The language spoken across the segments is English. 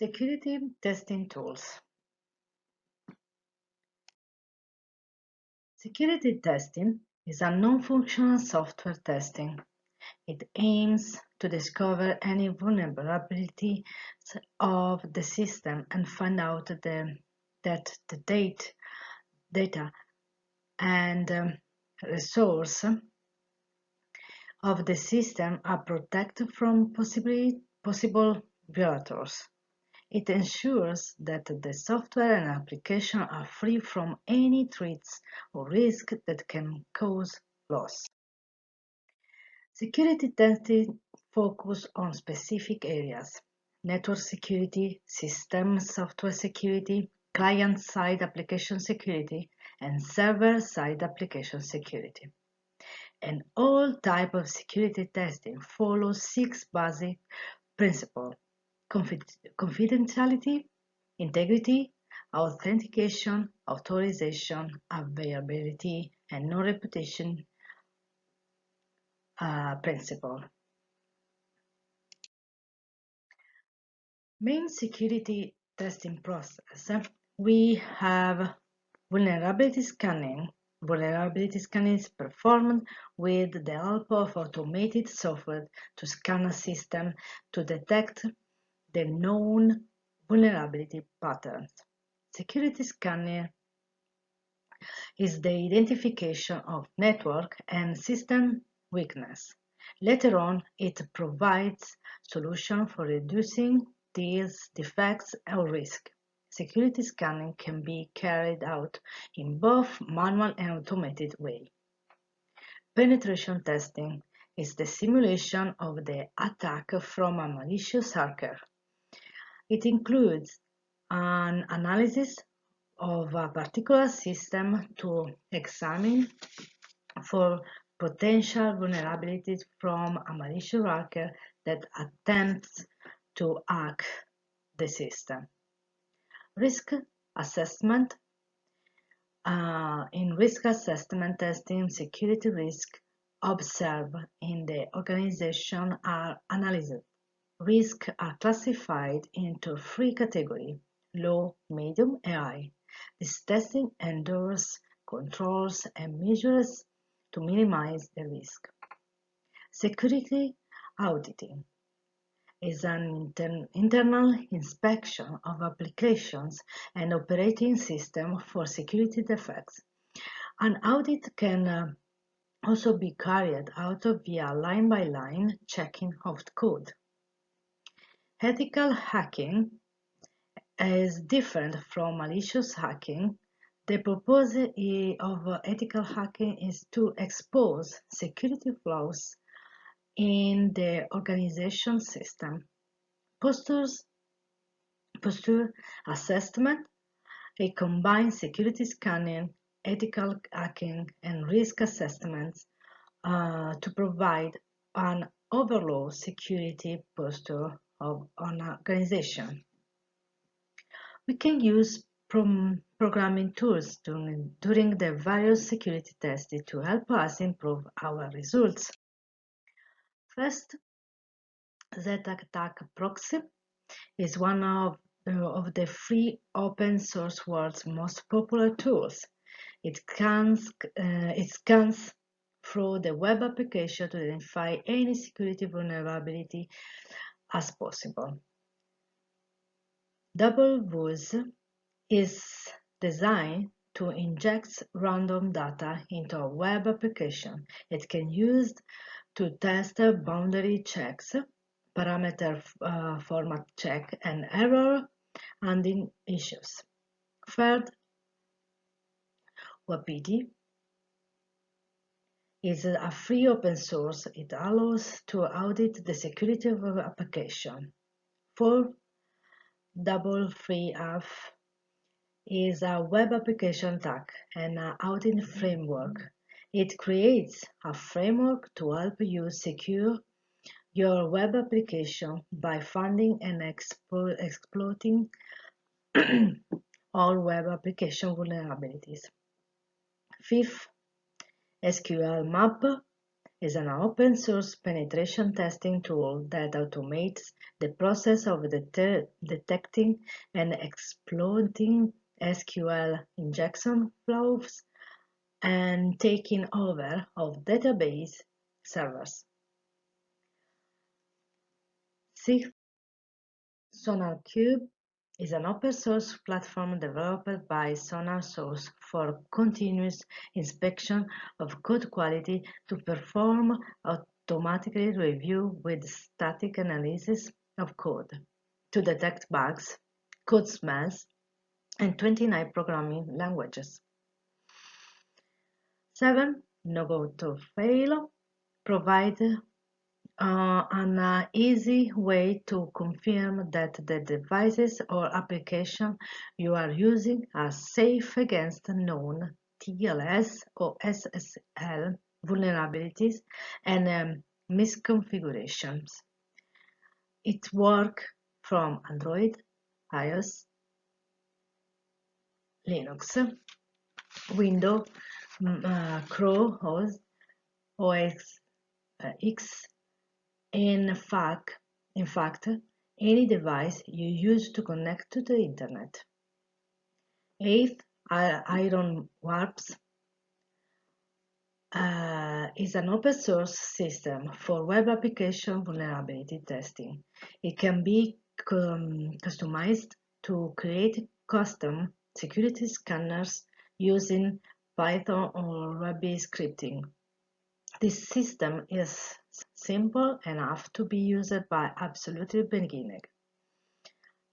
Security testing tools. Security testing is a non-functional software testing. It aims to discover any vulnerabilities of the system and find out that the data and resource of the system are protected from possible violators. It ensures that the software and application are free from any threats or risks that can cause loss. Security testing focus on specific areas: network security, system software security, client-side application security, and server-side application security. And all type of security testing follows 6 basic principles: confidentiality, integrity, authentication, authorization, availability, and non-repetition principle. Main security testing process. We have vulnerability scanning. Vulnerability scanning is performed with the help of automated software to scan a system to detect the known vulnerability patterns. Security scanning is the identification of network and system weakness. Later on, it provides solutions for reducing these defects or risk. Security scanning can be carried out in both manual and automated way. Penetration testing is the simulation of the attack from a malicious hacker. It includes an analysis of a particular system to examine for potential vulnerabilities from a malicious hacker that attempts to hack the system. Risk assessment. In risk assessment testing, security risks observed in the organization are analyzed. Risks are classified into 3 categories: low, medium, and high. This testing endorses controls and measures to minimize the risk. Security auditing is an internal inspection of applications and operating systems for security defects. An audit can also be carried out via line-by-line checking of code. Ethical hacking is different from malicious hacking. The purpose of ethical hacking is to expose security flaws in the organization system. Posture assessment. It combines security scanning, ethical hacking, and risk assessments to provide an overall security posture of an organization. We can use programming tools during the various security tests to help us improve our results. First, ZAttack Proxy is one of the free open source world's most popular tools. It scans through the web application to identify any security vulnerability as possible. DoubleWooz is designed to inject random data into a web application. It can be used to test boundary checks, parameter format check, and error handling issues. Third, Wapiti is a free open source. It allows to audit the security of an application. Fourth, Double3F is a web application attack and an audit framework. It creates a framework to help you secure your web application by finding and exploiting all web application vulnerabilities. Fifth, SQL Map is an open source penetration testing tool that automates the process of detecting and exploiting SQL injection flows and taking over of database servers. Sixth, SonarQube is an open source platform developed by SonarSource for continuous inspection of code quality to perform automatically review with static analysis of code, to detect bugs, code smells, and 29 programming languages. 7. No-Code-to-Fail provides an easy way to confirm that the devices or application you are using are safe against known TLS or SSL vulnerabilities and misconfigurations. It works from Android, iOS, Linux, Windows, Chrome OS X. In fact, any device you use to connect to the internet. 8th, IronWarps is an open source system for web application vulnerability testing. It can be customized to create custom security scanners using Python or Ruby scripting. This system is simple enough to be used by absolutely beginners.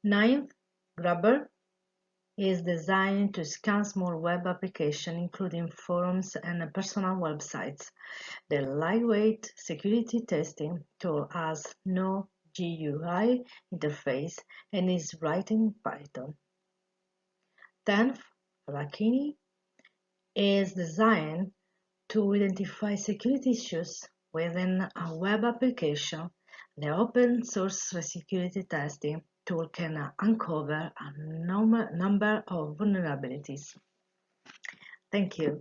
9th, Grabber is designed to scan small web applications, including forums and personal websites. The lightweight security testing tool has no GUI interface and is written in Python. 10th, Rakini is designed to identify security issues within a web application. The open source security testing tool can uncover a number of vulnerabilities. Thank you.